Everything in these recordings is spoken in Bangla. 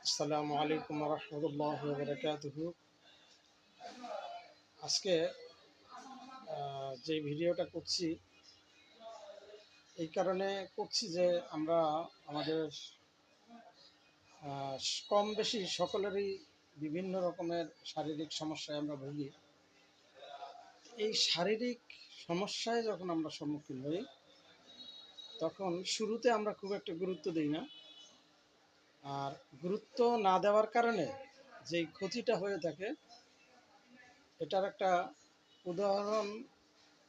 আসসালামু আলাইকুম রহমতুল্লাহ বারাকাতুহু। আজকে যে ভিডিওটা করছি এই কারণে করছি যে আমরা আমাদের কম বেশি সকলেরই বিভিন্ন রকমের শারীরিক সমস্যায় আমরা ভুগি। এই শারীরিক সমস্যায় যখন আমরা সম্মুখীন হই তখন শুরুতে আমরা খুব একটা গুরুত্ব দিই না, আর গুরুত্ব না দেওয়ার কারণে যেই ক্ষতিটা হয়ে থাকে এটার একটা উদাহরণ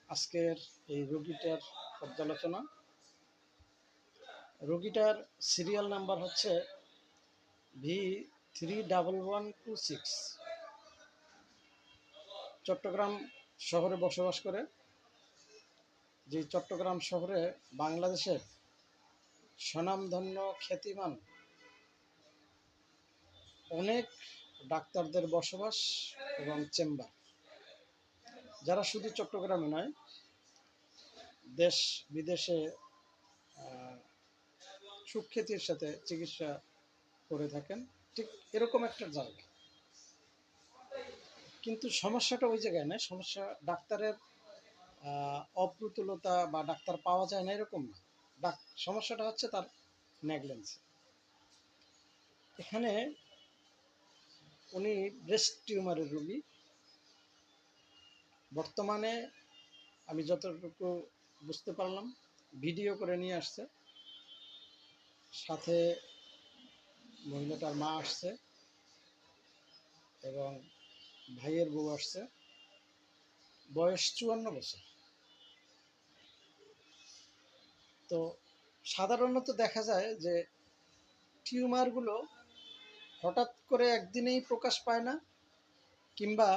আজকের এই রোগীটার পর্যালোচনা। রোগীটার সিরিয়াল নাম্বার হচ্ছে V31126। চট্টগ্রাম শহরে বসবাস করে। যে চট্টগ্রাম শহরে বাংলাদেশের স্বনামধন্য খ্যাতিমান অনেক ডাক্তারদের বসবাস এবং চেম্বার, যারা শুধু চট্টগ্রামে নয় দেশ বিদেশে সুখ্যাতির সাথে চিকিৎসা করে থাকেন। ঠিক এরকম একটা জায়গা, কিন্তু সমস্যাটা ওই জায়গায় নয়। সমস্যা ডাক্তারের অপ্রতুলতা বা ডাক্তার পাওয়া যায় না এরকম না। সমস্যাটা হচ্ছে তার নেগলেন্স। এখানে উনি ব্রেস্ট টিউমারের রোগী। বর্তমানে আমি যতটুকু বুঝতে পারলাম ভিডিও করে নিয়ে আসছে, সাথে মহিলাটার মা আসছে এবং ভাইয়ের বউ আসছে। বয়স 54 বছর। তো সাধারণত দেখা যায় যে টিউমারগুলো হঠাৎ করে একদিনেই প্রকাশ পায় না, কিংবা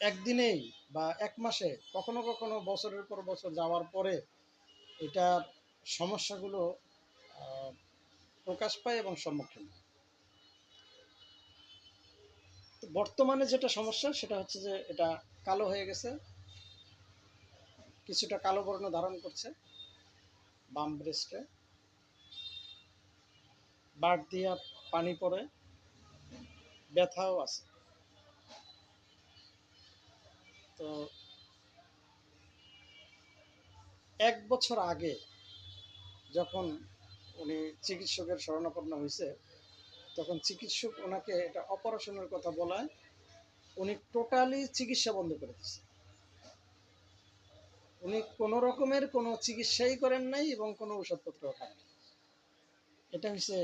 একদিনেই বা এক মাসে, কখনো কখনো বছরের পর বছর যাওয়ার পরে এটার সমস্যাগুলো প্রকাশ পায় এবং সম্মুখীন হয়। তো বর্তমানে যেটা সমস্যা সেটা হচ্ছে যে এটা কালো হয়ে গেছে, কিছুটা কালো বর্ণ ধারণ করছে বাম ব্রেস্টে, বাট দিয়া পানি পড়ে, ব্যথাও আছে। তো 1 বছর আগে যখন উনি চিকিৎসকের শরণাপন্ন হয়েছে তখন চিকিৎসক ওনাকে এটা অপারেশনের কথা বলায় উনি টোটালি চিকিৎসা বন্ধ করে দিয়েছে। উনি কোনো রকমের কোনো চিকিৎসাই করেন নাই এবং কোনো ওষুধপত্র খান নাই। এটা হচ্ছে